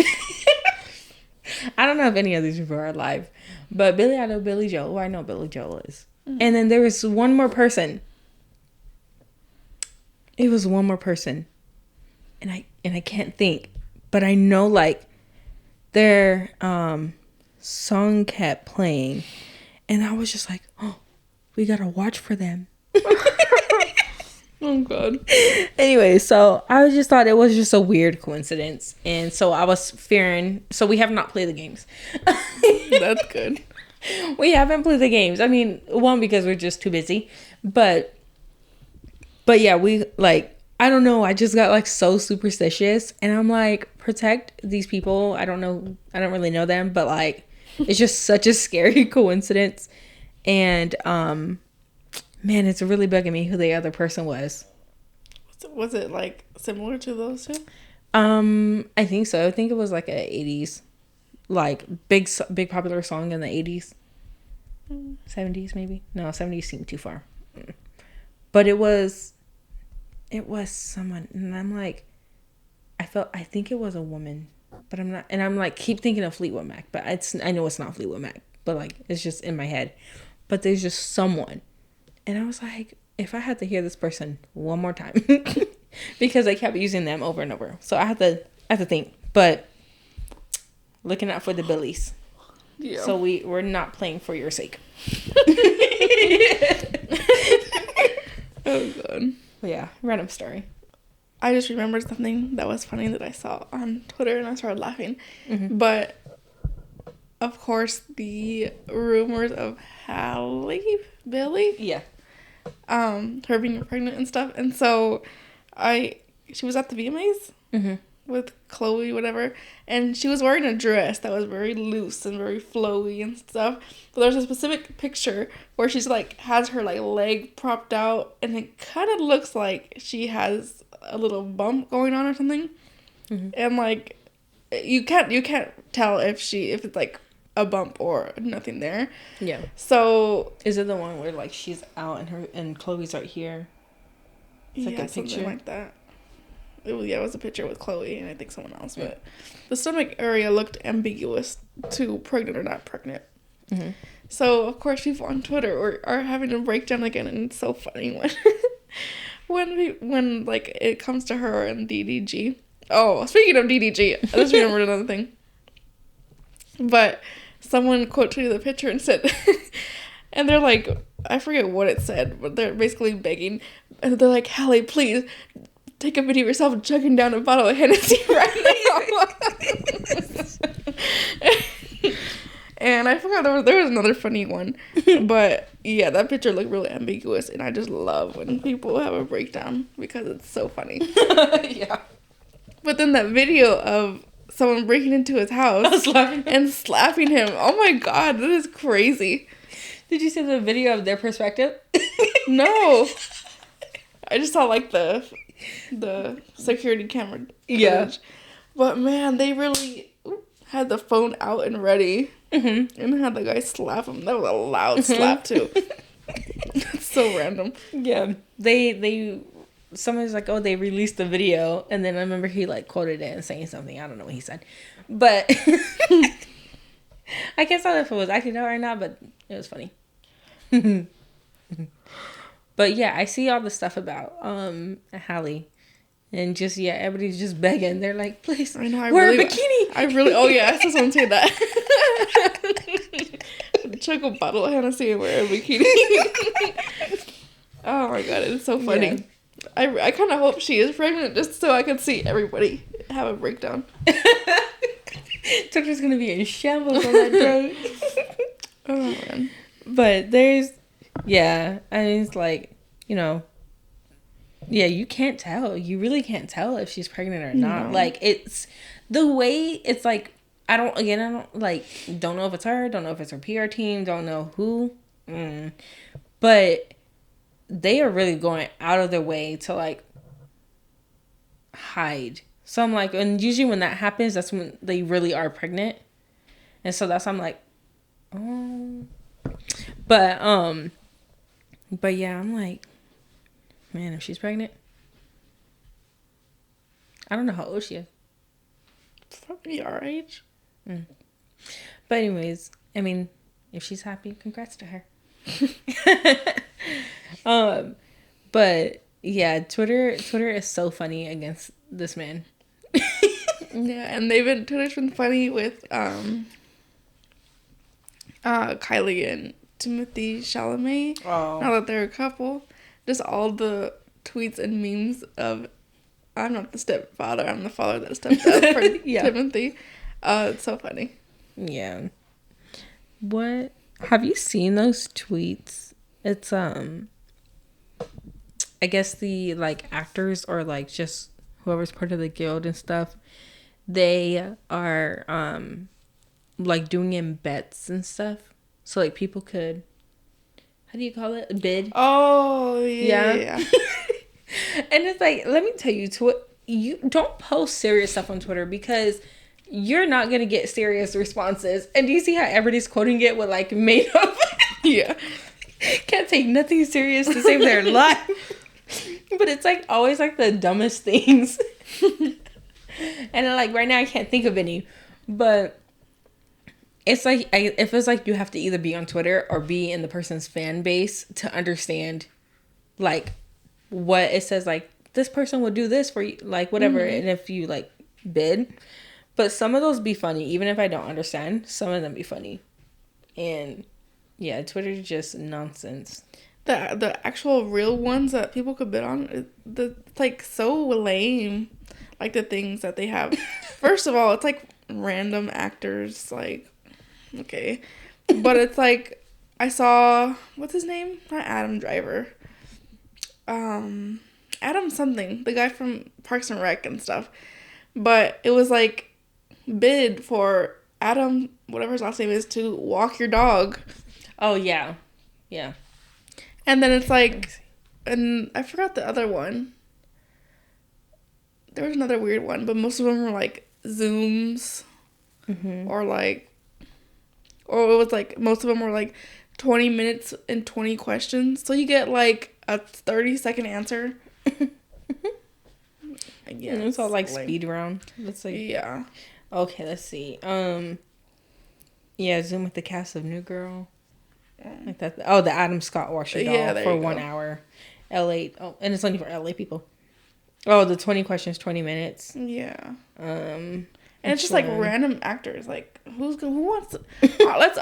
I don't know if any of these people are alive, but Billy Idol, Billy Joel, well, I know Billy Joel is. And then there was one more person. It was one more person. And I can't think. But I know, like, their song kept playing. And I was just like, oh, we gotta watch for them. Oh god. Anyway, so I just thought it was just a weird coincidence, and so I was fearing. So we have not played the games. That's good. We haven't played the games. I mean, one, because we're just too busy, but yeah, we like. I don't know. I just got like so superstitious, and I'm like, protect these people. I don't know. I don't really know them, but like, it's just such a scary coincidence, and man, it's really bugging me who the other person was. Was it like similar to those two? I think so. I think it was like a 80s, like big popular song in the 80s. 70s maybe. No, 70s seemed too far. But it was someone, and I'm like, I think it was a woman, but I'm not, and I'm like keep thinking of Fleetwood Mac, but I know it's not Fleetwood Mac, but like it's just in my head. But there's just someone, and I was like, if I had to hear this person one more time, because I kept using them over and over, so I had to think. But looking out for the Billies. Yeah. So we're not playing for your sake. Oh god. Yeah, random story. I just remembered something that was funny that I saw on Twitter, and I started laughing. Mm-hmm. But of course, the rumors of Halle Bailey, yeah, her being pregnant and stuff, and so she was at the VMAs. Mm-hmm. With Chloe, whatever, and she was wearing a dress that was very loose and very flowy and stuff. But there's a specific picture where she's like has her like leg propped out, and it kind of looks like she has a little bump going on or something. Mm-hmm. And like you can't tell if it's like a bump or nothing there. Yeah. So is it the one where like she's out and Chloe's right here? It's like a picture something like that. It was a picture with Chloe and I think someone else, but the stomach area looked ambiguous to pregnant or not pregnant. Mm-hmm. So of course people on Twitter are having a breakdown again, and it's so funny when like it comes to her and DDG. Oh, speaking of DDG, I just remembered another thing. But someone quote tweeted the picture and said, and they're like, I forget what it said, but they're basically begging, and they're like, Halle, please. Take a video of yourself chugging down a bottle of Hennessy right now. And I forgot there was another funny one. But yeah, that picture looked really ambiguous, and I just love when people have a breakdown because it's so funny. Yeah. But then that video of someone breaking into his house and slapping him. Oh my god, that is crazy. Did you see the video of their perspective? No. I just saw like the security camera footage. Yeah. But man, they really had the phone out and ready. Mm-hmm. And had the guy slap him. That was a loud slap too. That's so random. Yeah. Someone's like, oh, they released the video, and then I remember he like quoted it and saying something. I don't know what he said. But I can't tell if it was acted out or not, but it was funny. But yeah, I see all the stuff about Halle, and just everybody's just begging. They're like, please, I know, wear a bikini. Oh yeah, I saw someone say that. Chug a bottle of Hennessy and wear a bikini. Oh my god, it's so funny. Yeah. I kind of hope she is pregnant just so I can see everybody have a breakdown. Twitter's gonna be in shambles on that day. Oh man. But there's. Yeah, I mean, it's like, you you can't tell. You really can't tell if she's pregnant or not. No. Like, it's the way it's like, I don't know if it's her, don't know if it's her PR team, don't know who. But they are really going out of their way to, like, hide. So I'm like, and usually when that happens, that's when they really are pregnant. And so that's, I'm like, oh. But yeah, I'm like, man, if she's pregnant, I don't know how old she is. Probably our age. But anyways, I mean, if she's happy, congrats to her. But yeah, Twitter is so funny against this man. Yeah, and Twitter's been funny with Kylie and Timothy Chalamet. Oh. Now that they're a couple. just all the tweets and memes of, I'm not the stepfather, I'm the father that stepped up for Timothy. It's so funny. Yeah. What? Have you seen those tweets? It's, I guess the, like, actors or, like, just whoever's part of the guild and stuff, they are, like, doing in bets and stuff. So, like, people could, how do you call it? Bid? Oh, yeah. And it's like, let me tell you, you don't post serious stuff on Twitter because you're not going to get serious responses. And do you see how everybody's quoting it with, like, made up? Yeah. Can't take nothing serious to save their life. But it's, like, always, like, the dumbest things. And, like, right now I can't think of any. But it's, like, it feels like you have to either be on Twitter or be in the person's fan base to understand, like, what it says, like, this person will do this for you, like, whatever. Mm-hmm. And if you, like, bid. But some of those be funny. Even if I don't understand, some of them be funny. And, yeah, Twitter is just nonsense. The actual real ones that people could bid on, it's, like, so lame. Like, the things that they have. First of all, it's, like, random actors, like, okay. But it's, like, I saw, what's his name? Not Adam Driver. Adam something. The guy from Parks and Rec and stuff. But it was, like, bid for Adam, whatever his last name is, to walk your dog. Oh, yeah. Yeah. And then it's like, and I forgot the other one. There was another weird one, but most of them were like Zooms. Mm-hmm. Or it was like, most of them were like 20 minutes and 20 questions. So you get like a 30-second answer. Yeah, and it's all like speed round. It's like, yeah. Okay, let's see. Yeah, Zoom with the cast of New Girl. Like that. Oh, the Adam Scott Wash Your Dog for 1 hour. LA. Oh, and it's only for LA people. Oh, the 20 questions, 20 minutes. Yeah. And it's just like random actors. Like who wants to,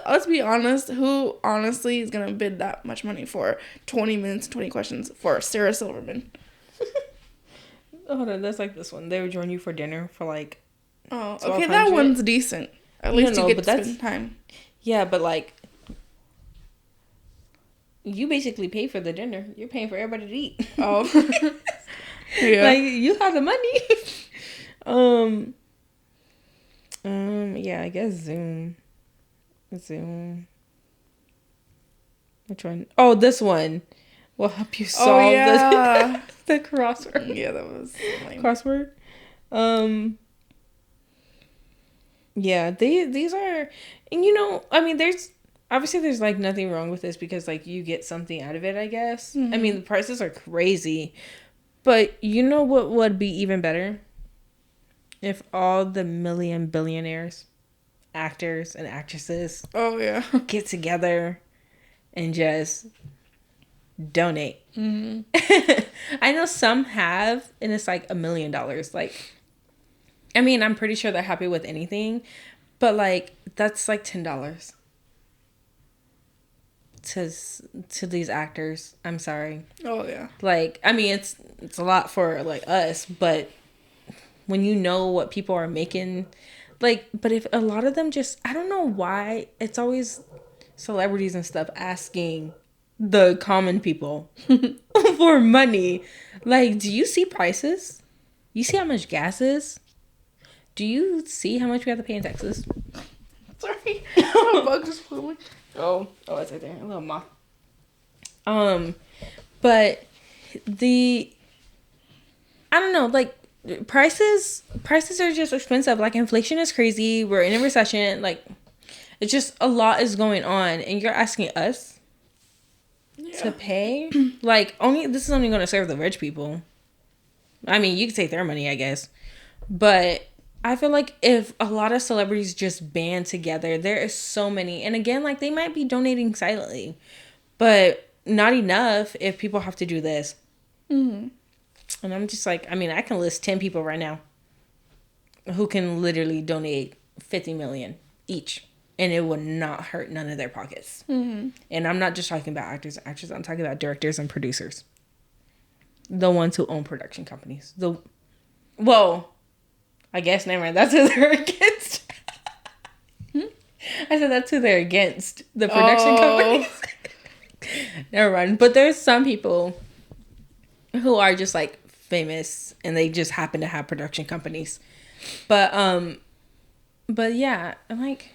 let's be honest, who honestly is gonna bid that much money for 20 minutes, 20 questions for Sarah Silverman? Hold on, that's like this one. They would join you for dinner for like. Oh, okay, that one's decent. At least you get to spend time. Yeah, but like, you basically pay for the dinner. You're paying for everybody to eat. Oh, yeah. Like you have the money. Yeah, I guess Zoom. Which one? Oh, this one will help you solve the crossword. Yeah, that was lame. Crossword. Yeah, these are, and you know, I mean, there's like nothing wrong with this because like you get something out of it, I guess. Mm-hmm. I mean, the prices are crazy, but you know what would be even better? If all the billionaires, actors and actresses, get together and just donate. Mm-hmm. I know some have, and it's like $1 million. Like, I mean, I'm pretty sure they're happy with anything, but like that's like $10 to these actors. I'm sorry. Oh yeah. Like, I mean, it's a lot for like us, but when you know what people are making, like, but if a lot of them just, I don't know why it's always celebrities and stuff asking the common people for money. Like, do you see prices? You see how much gas is? Do you see how much we have to pay in Texas? Sorry. A bug just flew me. Oh, it's right there. A little moth. But I don't know, like, prices are just expensive. Like, inflation is crazy. We're in a recession. Like, it's just a lot is going on, and you're asking us to pay. Like, this is only going to serve the rich people. I mean, you can take their money, I guess, but I feel like if a lot of celebrities just band together, there is so many, and again, like, they might be donating silently, but not enough if people have to do this. Mm-hmm. And I'm just like, I mean, I can list 10 people right now who can literally donate $50 million each, and it would not hurt none of their pockets. Mm-hmm. And I'm not just talking about actors and actresses. I'm talking about directors and producers. The ones who own production companies. I guess, never mind. That's who they're against. I said that's who they're against. The production companies. Never mind. But there's some people who are just like famous and they just happen to have production companies. But yeah, I'm like,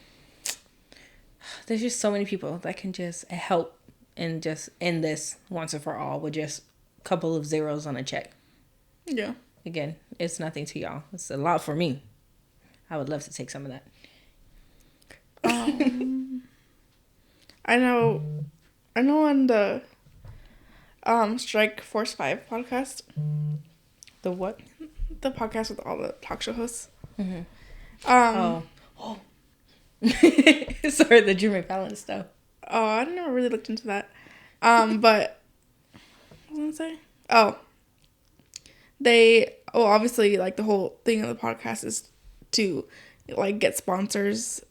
there's just so many people that can just help and just end this once and for all with just a couple of zeros on a check. Yeah. Again, it's nothing to y'all. It's a lot for me. I would love to take some of that. I know on the Strike Force 5 podcast. The what? The podcast with all the talk show hosts. Mm-hmm. Sorry, the Jimmy Fallon stuff. Oh, I never really looked into that. But what was I say? Obviously, like, the whole thing of the podcast is to, like, get sponsors,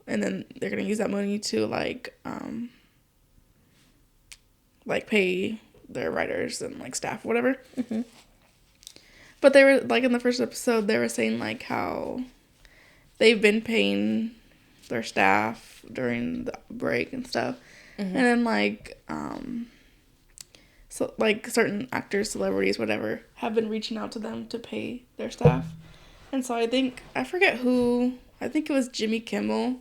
and then they're gonna use that money to like pay their writers and like staff or whatever. Mm-hmm. But they were like, in the first episode, they were saying like how they've been paying their staff during the break and stuff. Mm-hmm. And then like so like certain actors, celebrities, whatever, have been reaching out to them to pay their staff. And so I forget who, I think it was Jimmy Kimmel.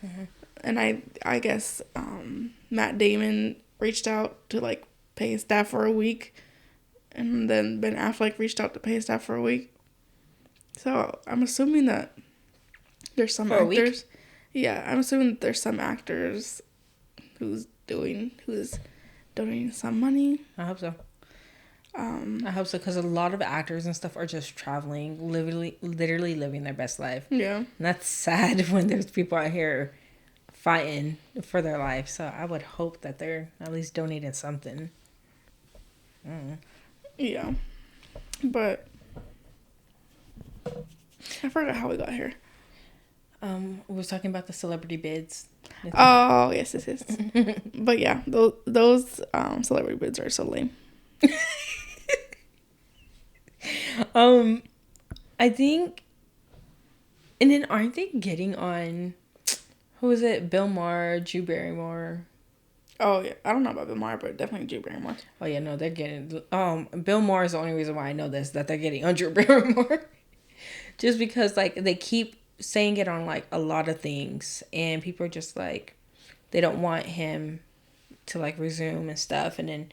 Mm-hmm. And I guess Matt Damon reached out to like pay his staff for a week. And then Ben Affleck reached out to pay his staff for a week. So I'm assuming that there's some actors. Yeah, I'm assuming that there's some actors who's donating some money. I hope so. I hope so, because a lot of actors and stuff are just traveling, literally living their best life. Yeah. And that's sad when there's people out here fighting for their life. So I would hope that they're at least donating something. Yeah. But I forgot how we got here. We were talking about the celebrity bids. Oh, yes. But yeah, those celebrity bids are so lame. I think, and then aren't they getting on, who is it? Bill Maher, Drew Barrymore. Oh yeah, I don't know about Bill Maher, but definitely Drew Barrymore. Oh yeah, no, they're getting. Bill Maher is the only reason why I know this, that they're getting on Drew Barrymore, just because like they keep saying it on like a lot of things, and people are just like, they don't want him to like resume and stuff, and then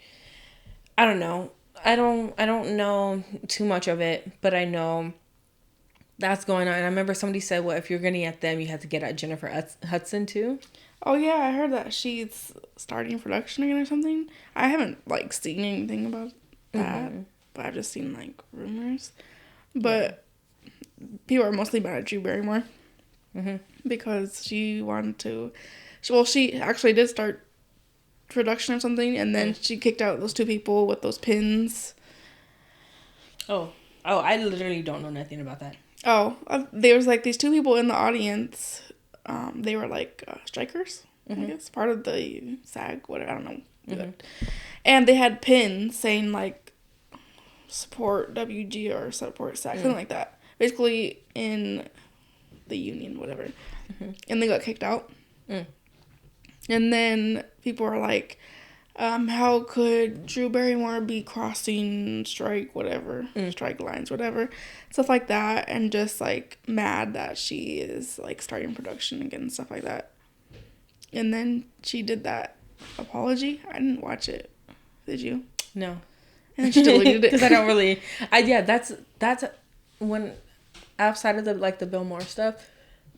I don't know. I don't know too much of it, but I know that's going on. And I remember somebody said, well, if you're getting at them, you have to get at Jennifer Hudson too. Oh yeah, I heard that she's starting production again or something. I haven't like seen anything about that, but I've just seen like rumors. But people are mostly mad at Drew Barrymore because she wanted to. Well, she actually did start production or something, and then she kicked out those two people with those pins. Oh, I literally don't know nothing about that. There was like these two people in the audience. They were like strikers, I guess, part of the SAG, whatever, I don't know. And they had pins saying like support WG or support SAG, something like that. Basically in the union, whatever. And they got kicked out. And then people were like, how could Drew Barrymore be crossing strike lines, whatever, stuff like that, and just like mad that she is like starting production again and stuff like that. And then she did that apology. I didn't watch it. Did you? No. And then she deleted it because I don't really. That's when outside of the Bill Maher stuff.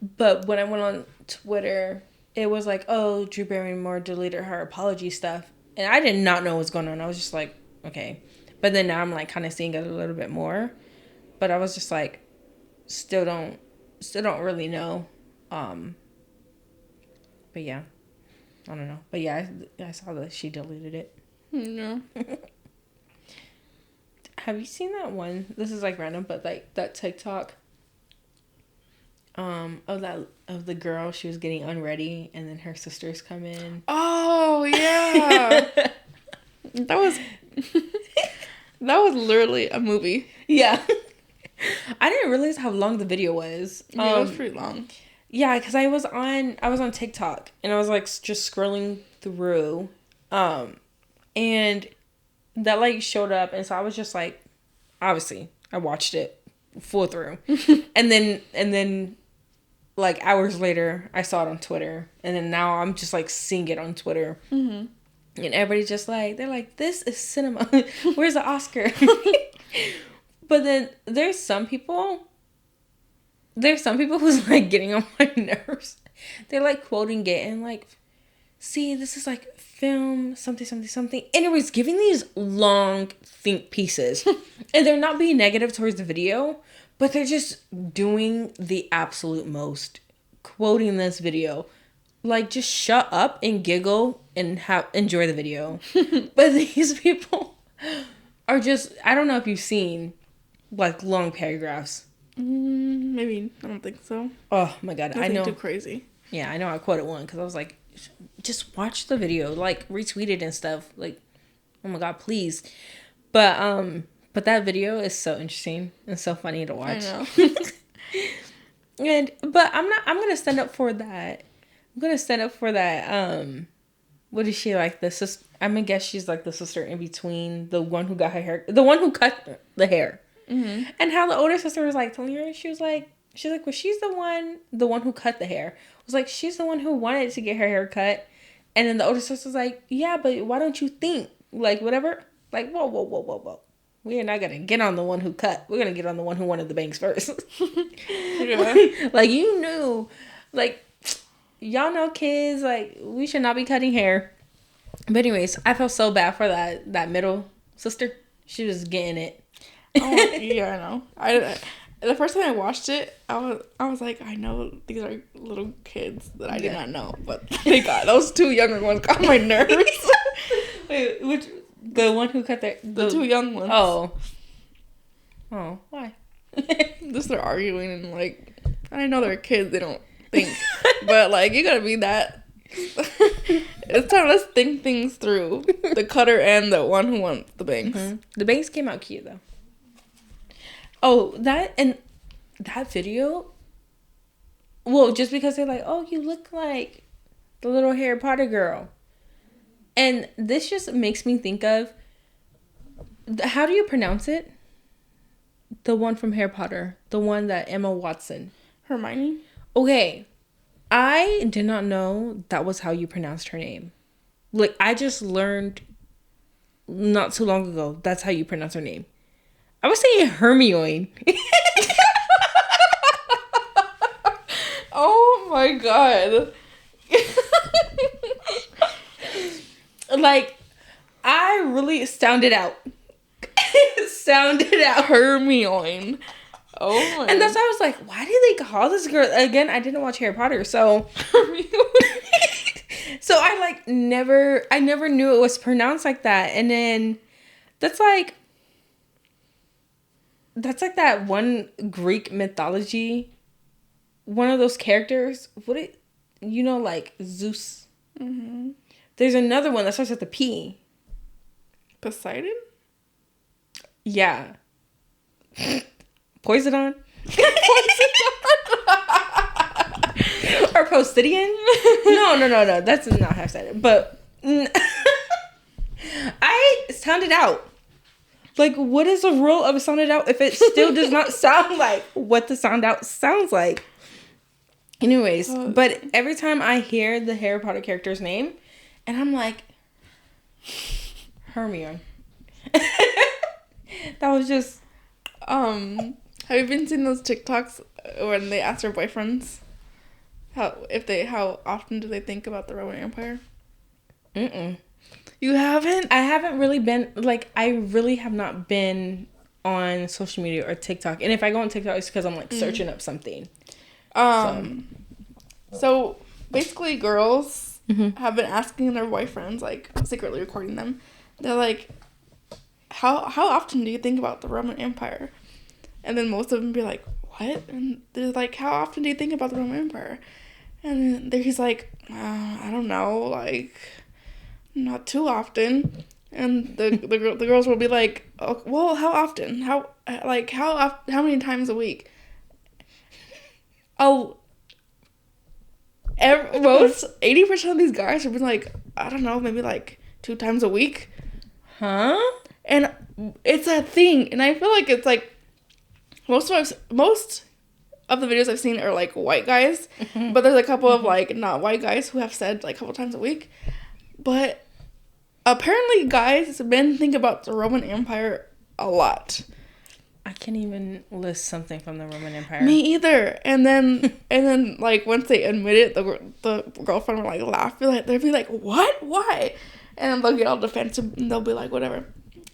But when I went on Twitter, it was like, oh, Drew Barrymore deleted her apology stuff. And I did not know what was going on. I was just like, okay. But then now I'm like kind of seeing it a little bit more. But I was just like, still don't really know. But yeah, I don't know. But yeah, I saw that she deleted it. No. Have you seen that one? This is like random, but like that TikTok. Of the girl, she was getting unready, and then her sisters come in. Oh yeah, that That was literally a movie. Yeah. I didn't realize how long the video was. Yeah, it was pretty long. Yeah, because I was on TikTok and I was like just scrolling through, and that like showed up, and so I was just like, obviously I watched it full through, and then like hours later I saw it on Twitter, and then now I'm just like seeing it on Twitter, and everybody's just like, they're like, this is cinema. Where's the Oscar? But then there's some people who's like getting on my nerves. They're like quoting it and like, see, this is like film something something something, and it was giving these long think pieces, and they're not being negative towards the video, but they're just doing the absolute most, quoting this video. Like, just shut up and giggle and enjoy the video. But these people are just, I don't know if you've seen like long paragraphs. Maybe. I don't think so. Oh my god, I know. Too crazy. Yeah, I know. I quoted one because I was like, just watch the video, like retweet it and stuff. Like, oh my god, please. But that video is so interesting and so funny to watch. I know. But I'm gonna stand up for that. I'm gonna stand up for that. What is she like? The sister? I'm gonna guess she's like the sister in between, the one who got her hair, the one who cut the hair. Mm-hmm. And how the older sister was like telling her, she was like, well, she's the one who cut the hair. It was like, she's the one who wanted to get her hair cut. And then the older sister was like, yeah, but why don't you think? Like, whatever. Like, whoa. We are not going to get on the one who cut. We're going to get on the one who wanted the bangs first. Yeah. Like, you knew. Like, y'all know kids. Like, we should not be cutting hair. But anyways, I felt so bad for that middle sister. She was getting it. Oh, yeah, I know. The first time I watched it, I was like, I know these are little kids that I did not know, but those two younger ones got my nerves. Wait, which, the one who cut the two young ones? Oh, why? Just they're arguing and like, I know they're kids, they don't think, but like, you gotta be that. It's time, let's think things through. The cutter and the one who wants the bangs. Mm-hmm. The bangs came out cute though. Oh, that video. Well, just because they're like, oh, you look like the little Harry Potter girl. And this just makes me think of, how do you pronounce it? The one from Harry Potter. The one that Emma Watson. Hermione? Okay. I did not know that was how you pronounced her name. Like, I just learned not too long ago that's how you pronounce her name. I was saying Hermione. Oh my god. Like, I really sounded out. Hermione. Oh my. And that's why I was like, why do they call this girl? Again, I didn't watch Harry Potter, so. So I never knew it was pronounced like that. And then that's like that one Greek mythology, one of those characters. Like Zeus. Mm-hmm. There's another one that starts with a P. Poseidon? Yeah. Poseidon? Or Posidion? No. That's not how I said it. But I sounded out. Like, what is the rule of sounded out if it still does not sound like what the sound out sounds like? Anyways, but every time I hear the Harry Potter character's name, and I'm like, Hermione. That was just, have you been seeing those TikToks when they ask their boyfriends how often do they think about the Roman Empire? Mm-mm. You haven't? I haven't really been, like, I really have not been on social media or TikTok. And if I go on TikTok, it's because I'm, like, searching up something. So basically girls have been asking their boyfriends, like, secretly recording them. They're like, how often do you think about the Roman Empire? And then most of them be like, what? And they're like, how often do you think about the Roman Empire? And then he's like, I don't know, like, not too often. And the girls will be like, oh, well, how often? How many times a week? Most 80% of these guys have been like, I don't know, maybe like 2 times a week. Huh? And it's a thing, and I feel like it's like most of the videos I've seen are like white guys, but there's a couple of like not white guys who have said like a couple times a week. But apparently, men think about the Roman Empire a lot. I can't even list something from the Roman Empire. Me either. And then like once they admit it, the girlfriend will like laugh. They'll be like, "What? Why?" And they'll get all defensive. And they'll be like, "Whatever."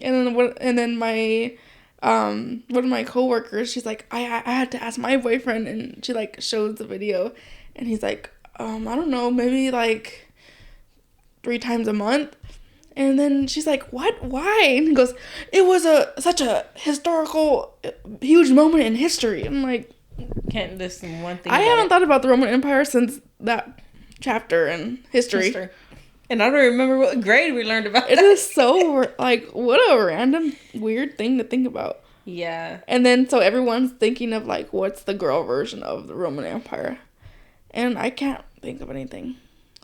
And then my one of my coworkers, she's like, I had to ask my boyfriend, and she like shows the video, and he's like, I don't know, maybe like 3 times a month. And then she's like, what? Why? And he goes, it was such a historical, huge moment in history. I'm like, can't list one thing. I haven't thought about the Roman Empire since that chapter in history. And I don't remember what grade we learned about it. It is so, like, what a random, weird thing to think about. Yeah. And then, so everyone's thinking of, like, what's the girl version of the Roman Empire? And I can't think of anything.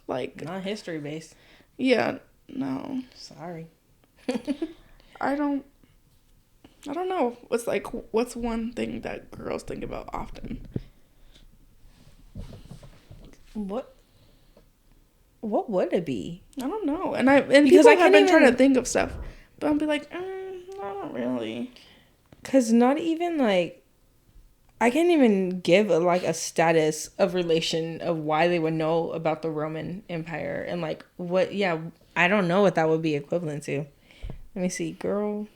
Like, not history based. Yeah. No. Sorry. I don't know. What's one thing that girls think about often? What would it be? I don't know. And people have been trying to think of stuff, but I'll be like, not really. Cause not even like, I can't even give a status of relation of why they would know about the Roman Empire and like what. Yeah. I don't know what that would be equivalent to. Let me see, girl.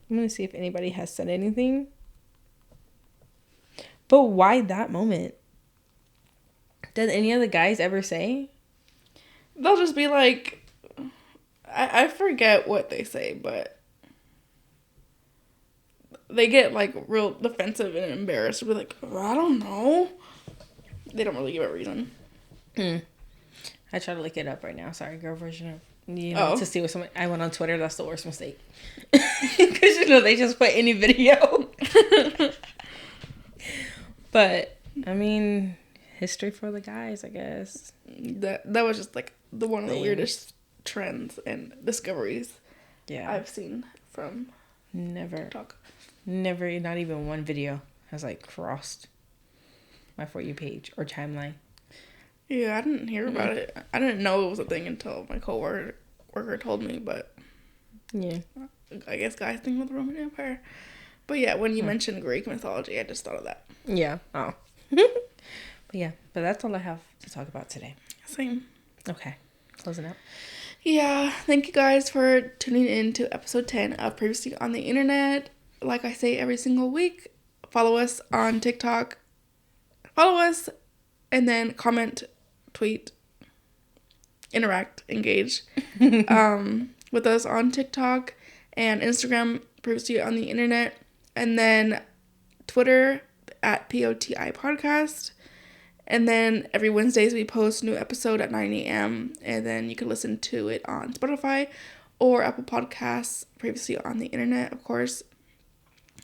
I'm going to see if anybody has said anything. But why that moment? Did any of the guys ever say? They'll just be like, I forget what they say, but they get like real defensive and embarrassed. They'll be like, I don't know. They don't really give a reason. I try to look it up right now. Sorry, girl version of. To see what someone. I went on Twitter. That's the worst mistake. Because they just put any video. But I mean, history for the guys, I guess. That was just like one of the weirdest trends and discoveries. Yeah, I've seen from TikTok. Never, not even one video has like crossed my For You page or timeline. Yeah, I didn't hear about it. I didn't know it was a thing until my coworker told me, but yeah, I guess guys think about the Roman Empire. But yeah, when you mentioned Greek mythology, I just thought of that. Yeah. Oh. But that's all I have to talk about today. Same. Okay. Closing out. Yeah, thank you guys for tuning in to episode 10 of Previously on the Internet. Like I say every single week, follow us on TikTok. Follow us and then comment, tweet, interact, engage with us on TikTok and Instagram, Previously on the Internet, and then Twitter at POTI Podcast. And then every Wednesdays we post a new episode at 9 a.m. And then you can listen to it on Spotify or Apple Podcasts, Previously on the Internet, of course.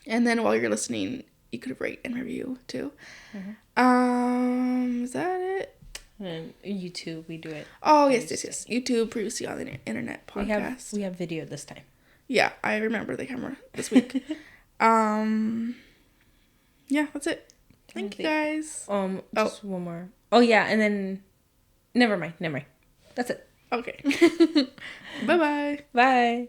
And then while you're listening, you could rate and review too. Is that it? And YouTube, we do it. Oh, yes. YouTube, Previously on the Internet podcast. We have video this time. Yeah, I remember the camera this week. Yeah, that's it. Thank you guys. Just one more. Oh yeah, and then never mind. That's it. Okay. Bye-bye. Bye.